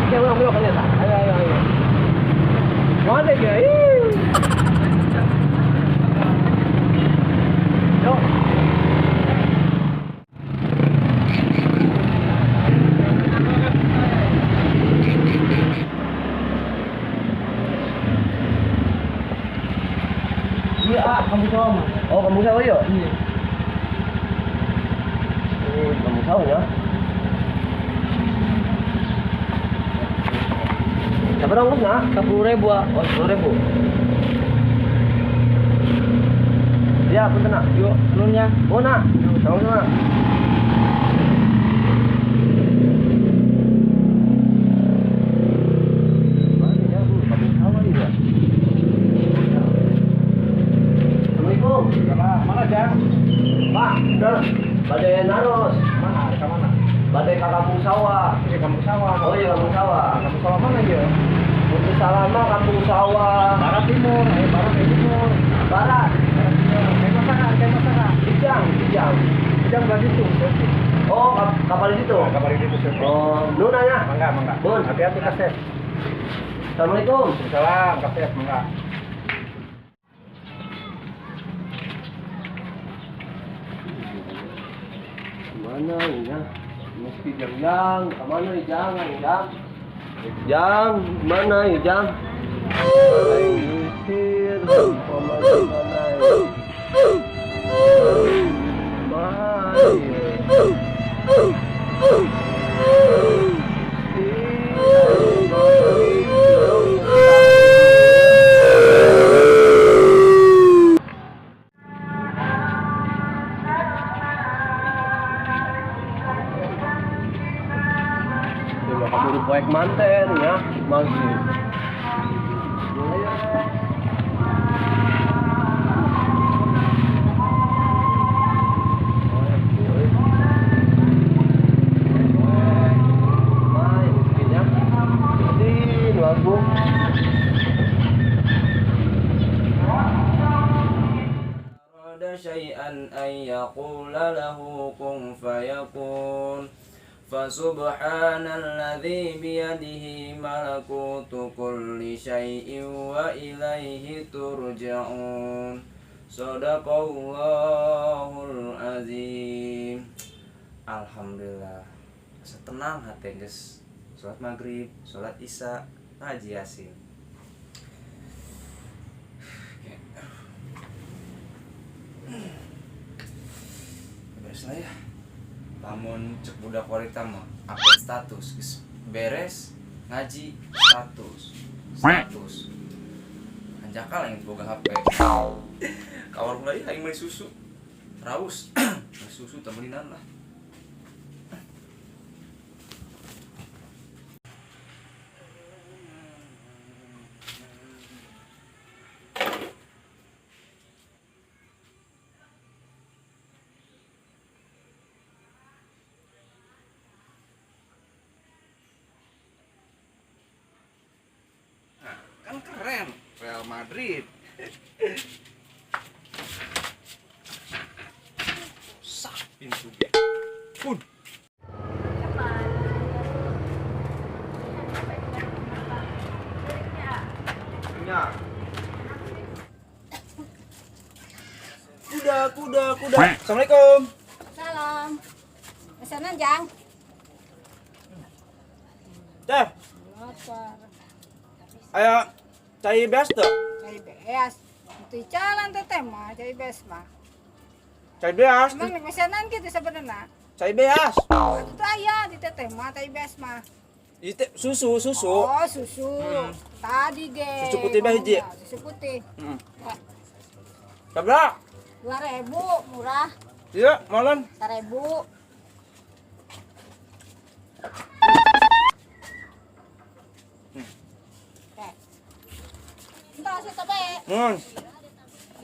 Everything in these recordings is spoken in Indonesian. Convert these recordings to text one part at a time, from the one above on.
Kaya ulang belok kalian tak? Ayo. Mana ya? Yuk. Iya, kamu sama. Oh, kamu sama yuk? Iya. Oh, kamu sama ya? Siapa dong mas nak? 10.000 ah. Oh 10.000. Ya punten nak. Yuk nunnya. Oh nak. Sama-sama. Mana ya bu? Kamu sama ini ya? Assalamualaikum. Mana Jang? Pak, udah. Badai Naros. Mana? Ke mana? Badai Kampung Sawah. Kampung Sawah. Oh iya Kampung Sawah. Kampung Sawah mana ya? Putri Salama Kampung Sawah. Barat Timur. Barat Timur. Barat. Kayak masalah. Kijang. Kijang berarti itu. Oh kapal di situ. Kapal di situ. Oh Nuna ya? Mangga. Bun. Hati-hati kasih. Assalamualaikum. Waalaikumsalam. Kasih mangga. Mana ya? Mesti Jang, kemana nih Jang? Jang, mana ya Jang? Ngusir, mana proyek manten ya masih syai'an ay yaqula lahu kun fayakun Fasubhanalladzi biyadihi malakutu kulli syai'in wa ilaihi turja'un. Shadaqallahul azim. Alhamdulillah. Setenang hati guys. Salat maghrib, salat isya, ngaji yasin. Beres lah ya. Lamun cek budak wanita mah update status geus beres ngaji status anjakal yang boga HP kawar mulai aing meuli susu raus susu temelinan lah kan keren Real Madrid. Sak pintu ge. Pun. Ya. Kuda. Assalamualaikum. Salam. Pesanan Jang. Teh. Ayo cai beas tuh. Cai beas. Itu jalan teteh mah cai beas mah. Cai beas. Emang nih pesanan gitu sebenarnya. Cai beas. Itu ayah di teteh mah cai beas mah. Itu susu. Oh susu. Tadi ge. Susu putih bah hiji. Susu putih. Berapa? 2.000 murah. Iya, molen. 1.000. Entah sih tapi.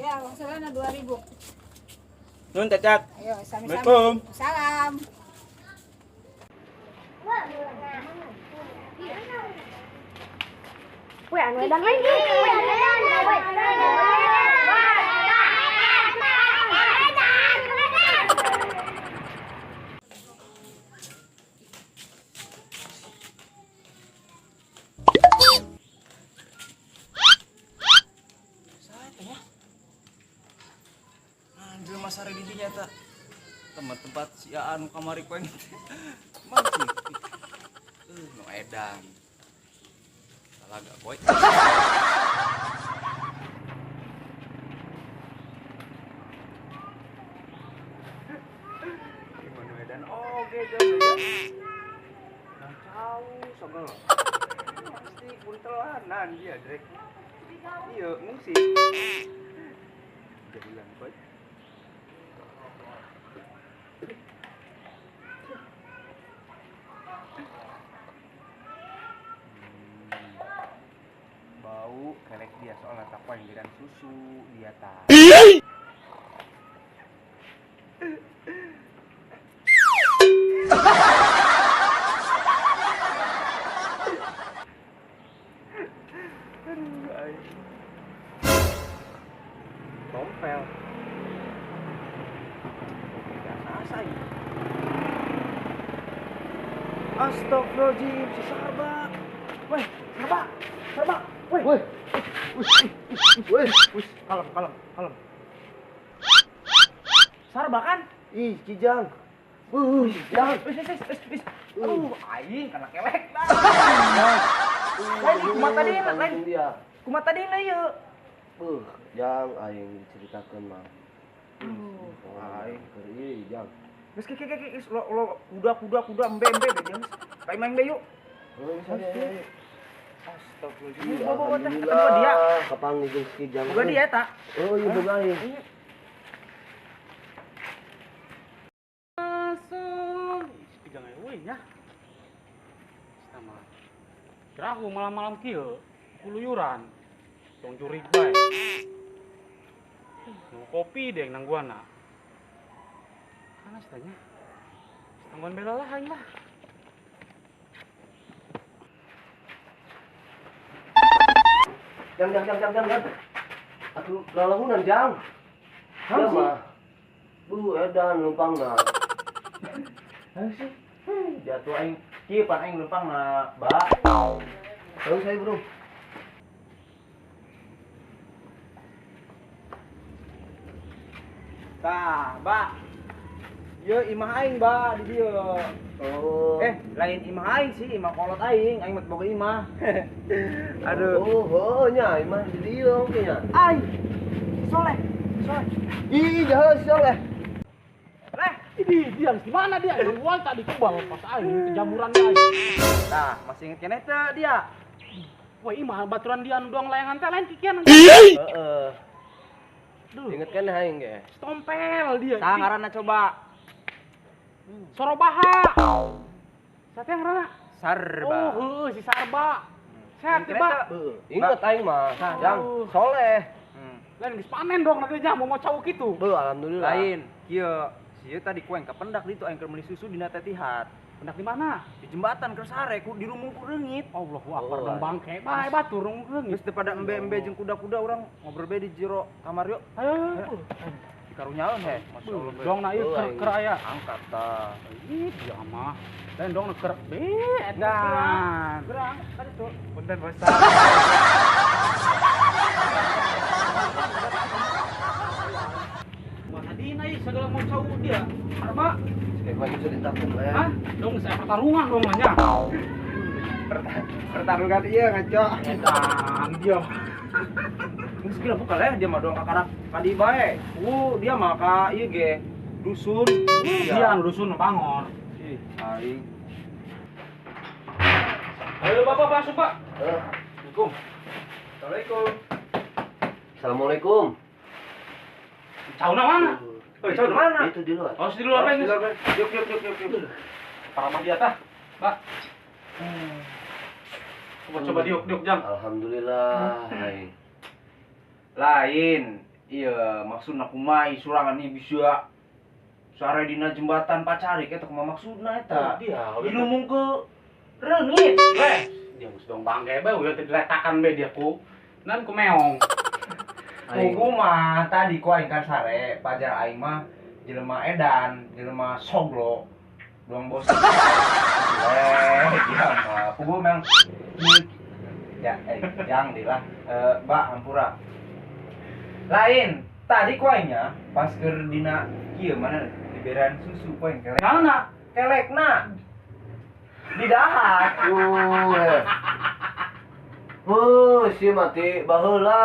Ya, uang selana 2.000. Nun cacat. Ayo, sami-sami. Assalamualaikum. Salam. Quẹo người đánh lấy sare di dinya eta. Tempat si anu kamari poeng. Masih. No edan. Salah gak boy. Gimana edan? Oke, nah, tahu segel. Pasti kuntelanan dia, Drek. Iya, musik. Udah hilang, boy. Bau kelek dia soalnya tak panggilan susu dia tak. Tompel. Asai. Astagfirullahaladzim, si Sarba. Weh, Sarba. Weh. Kalem. Sarba kan? Ih, Kijang. Jangan. Wis. Aing kena kelek dah. Lain kumaha tadi lain. Dia. Kumaha tadi na ieu. Jang aing ceritakeun mah. Aing Keur ieu Jang. geus lo kuda embe geus. Kai main be yuk. Misalnya Astagfirullahaladzim. Bawa teh ketemu dia. Kapanggih jeung si Kijang. Boga dia eta. Oh, iya boga aing. Kijang euy nya. Sama. Kirahu malam-malam kieu kuluyuran. Tong jurig bae. Nu kopi deh nang guana. Panas tanya. Tangguan bela lah aing lah. Jang. Atuh lalahunan Jang. Iya mah. Edan numpangna. sih. Jatuh aing kieu pan aing numpang na ba. Tahu saya, Bro. Tah, Ba. Ieu imah aing, Ba, di dieu. Oh. Lain imah aing sih, imah kolot aing mah boga imah. Oh, nya imah di dieu oke nya. Ai. Soleh. Ih, jahat soleh. Ini dia di mana dia? Gua tadi kebal pas aing kejamuran aing. Tah, masih inget keneh teh dia. Wah, imah baturan dia anu doang layangan teh lain kikian. Heeh. Duh, Inget kan aing ge. stompel dia. Tah ngaranna coba. Sorobaha. Siapa yang ngaranna? Sarba. Oh, heuh si Sarba. Sehat Inget tiba. Heeh. Inget aing mah. Nah, Jang soleh. Lain geus panen dong nanti nya mau cau kitu. Alhamdulillah. Lain, kieu. Sieu tadi kueng kapendak ditu aing keur meuli susu dina tetihat. Pendak di mana? Di jembatan keur sare ku di rumung ku reungit. Allahu akbar Oh, dong bangke. Bae batur rung reungit. Geus teu pada embe-embe jeung kuda-kuda urang ngobrol bae di jero kamar yuk. Ayo. Dikarunyaeun he. Masyaallah. Dong na ieu keur aya. Angkat tah. Ih, dia mah. Lain dong keur be Nah. gerang tadi tuh. Punten basa. Mana dina ieu segala mau cau dia. Arba. Kayak lagi ceritakeun we. Hah? Dong saya pertarungan dong nanya. Pertarungan ieu ngaco. Edan dia. Geus gila buka leh dia mah doang kakarak kadi bae. Dia mah ka ieu ge dusun. Dia anu dusun Bangor. Ih, aing. Ayo Bapak masuk, Pak. Assalamualaikum. Assalamualaikum. Assalamualaikum. Cauna mana? Cau di mana? Itu di luar. Oh, di luar apa ini? Yuk. Para mah di atas, Pak. Coba diuk jang. Alhamdulillah. Aing. Lain. Iya, maksudna kumaha surangan ieu bisa sare dina jembatan Pacarik eta kumaha maksudna eta? Dia. Dilumung ke reungit. Dia geus dong bangke bae udah diletakan be dia ku. Nan ku meong. Kugu mah tadi ku aing kan sare, pajar aing mah jelema edan, jelema soglo. Doang bos. Dia mah kugu memang ya, jangan dilah. Mbak Ampura. Lain, Tadi kuenya pas keur dina kieu mana liberan susu poin kelek. Mana? Kelekna. Di dahat. Si mati baheula.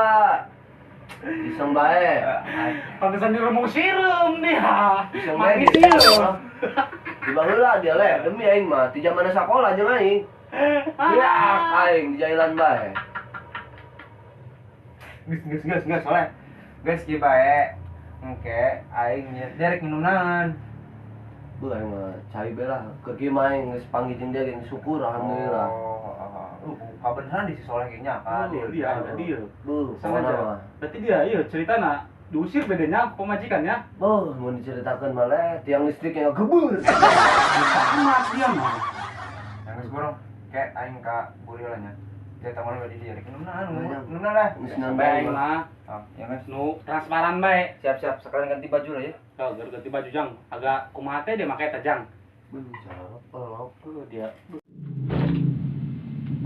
Iseng bae. Pantesan diremung sireum dia. Iseng bae Mati di sireum. Di baheula dia le, demi aing mah ti zamana sakola jeung aing. Ya, aing di jailan bae. Geus oleh. Geus kieu bae. Engke aing derek minum naon. Bu aing mah cai bae lah. Keur kieu mah aing geus panggih jeung dia geus syukur alhamdulillah. Kabeneran di si Soleh ge nya ka Dia. Bu, Sengaja. mah. Berarti dia iya ceritana diusir bedanya pemajikannya. Oh, mau diceritakan malah tiang listriknya gebur. Amat dia mah. Geus borong ke aing ka buri lah nya. Jata mana di dia rek minum naon? Banyak. Minum lah. Geus Bae nambah. mah. Oh, ya guys. Nu transparan bae. Siap-siap sekalian ganti baju lah ya. Oh, ganti baju jang. Agak kumaha teh dia make tajang. Bu, siapa Dia.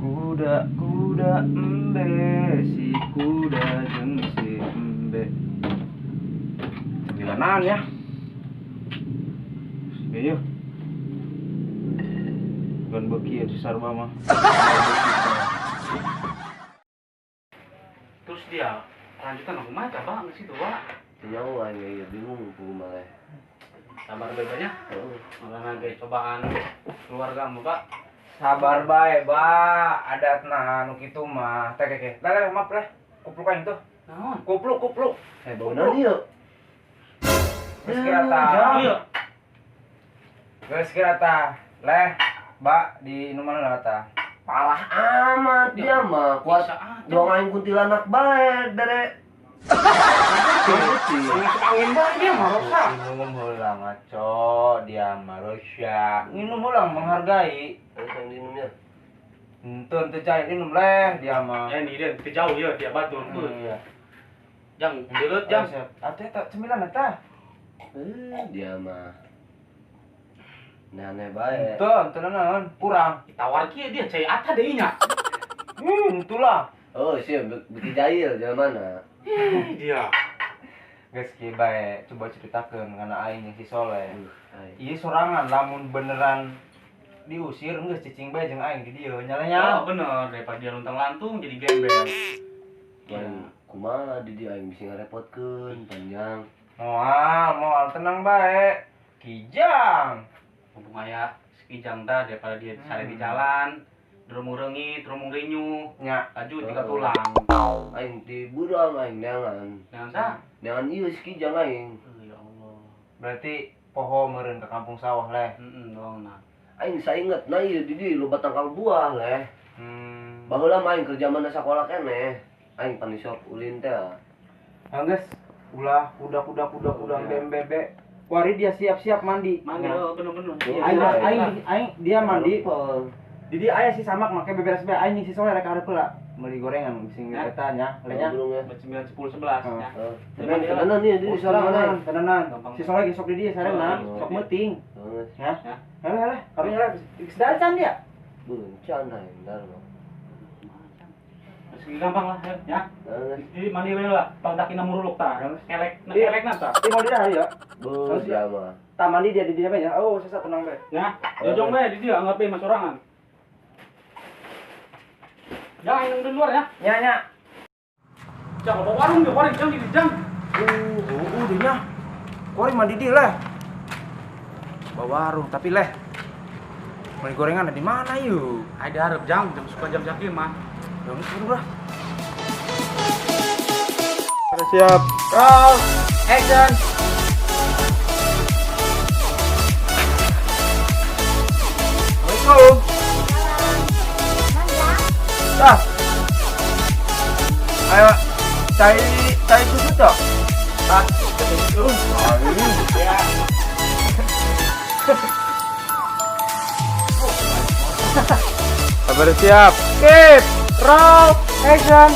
Kuda embe si kuda jeung si embe. Sembilanan ya. Iya. Gan beuki atuh sarua mah. Terus dia lanjutan aku mah coba nggak situ Wak. Nyawa aing bingung ku malah. Sabar bebanya. Oh, Malah nage cobaan keluarga mu Pak. Sabar bae, Ba. Adatna anu kitu mah. Teh keke. Leh maaf leh. Kupluk aing tuh. Naon? Kupluk. bau nani ya? Geus kira tah. Iya. Geus kira tah. Leh, Ba, di nu mana tah? Palah amat dia mah kuat. Bisa aja. Dong aing kuntilanak bae dere. Angin bae dia mah rosa. Minum heula ngaco, dia mah Rosya. Minum heula menghargai. Yang minumnya. Henteu cai minum leh dia mah. Ya ini dia teu jauh ya dia batur tuh. Iya. Jang, deuleut jang. Atuh eta 9 eta. Dia mah. Aneh bae. Henteu naon, kurang. Ditawar kieu dia cai ata deui nya. Itulah. Oh, sih beuki jail jalan mana? Dia. Geus kieu bae, coba ceritakeun kana aing jeung si Soleh. Ai. Ieu sorangan lamun beneran diusir geus cicing bae jeung aing di dieu nya Ya bener, daripada dia luntang-lantung jadi gembel. Main kumaha di dia aing bisa ngarepotkeun panjang. Moal tenang bae. Kijang. Mumpung aya sekijang dah daripada dia sare di jalan, durung reungit, durung rinyu, Nya. laju tiga tulang. Aing di burang aing neangan. Neangan sa? Neangan ieu sikijang aing. Ya Allah. Berarti poho meureun ke kampung sawah leh. Doang nah. Aing sainget na ieu di dieu loba tangkal buah leh. Baheula mah aing kerja mana sakola keneh. Aing panisop ulin teh. Geus, ulah kuda bebe. Kuari dia siap-siap mandi. Mandi Nya. bener-bener. Aing dia mandi. Jadi aya si samak make beberes bae aing si Soleh rek arep heula meuli gorengan bising Ya. eta nya. Lenya. Burungnya. 9 10 11 ya. Tenan nih di sorangan aing. Tenanan. Si Soleh gesok di dieu sarengna, Oh. sok meuting. Ya. Ya. Hele, kami hele. Sedarican dia. Buncan aing darno. Masih gampang lah ya. Jadi mandi we lah, pangdakina muruluk tah. Kelek, Iya. kelekna tah. Ti mau dia ya. Bu, dia mah. Tak mandi dia di dieu bae ya. Oh, sesa tenang bae. Ya, jojong bae di dia anggap bae mas sorangan. Jangan yang di luar ya. Nya. Jangan bawa warung dia, warung jangan di jang. Di nya. Kuari mandi di leh. Bawa warung tapi leh. Mandi gorengan ada di mana yuk? Ada harap jam suka jam sakit mah. Jam 10 lah. Siap. Roll. Action. Assalamualaikum. Dah. Ayo, cari susu toh. Ah, Ya. Sabar siap. Keep. Roll. Action.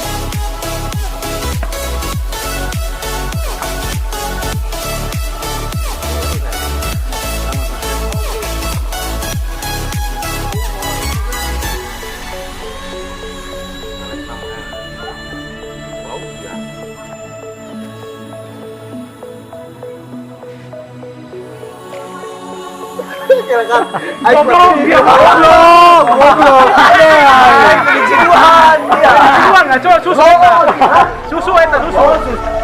bengkel kan. Goblok, dia goblok. Ada. Kejiduan dia. Kejiduan enggak, coba susu. Susu eta susu.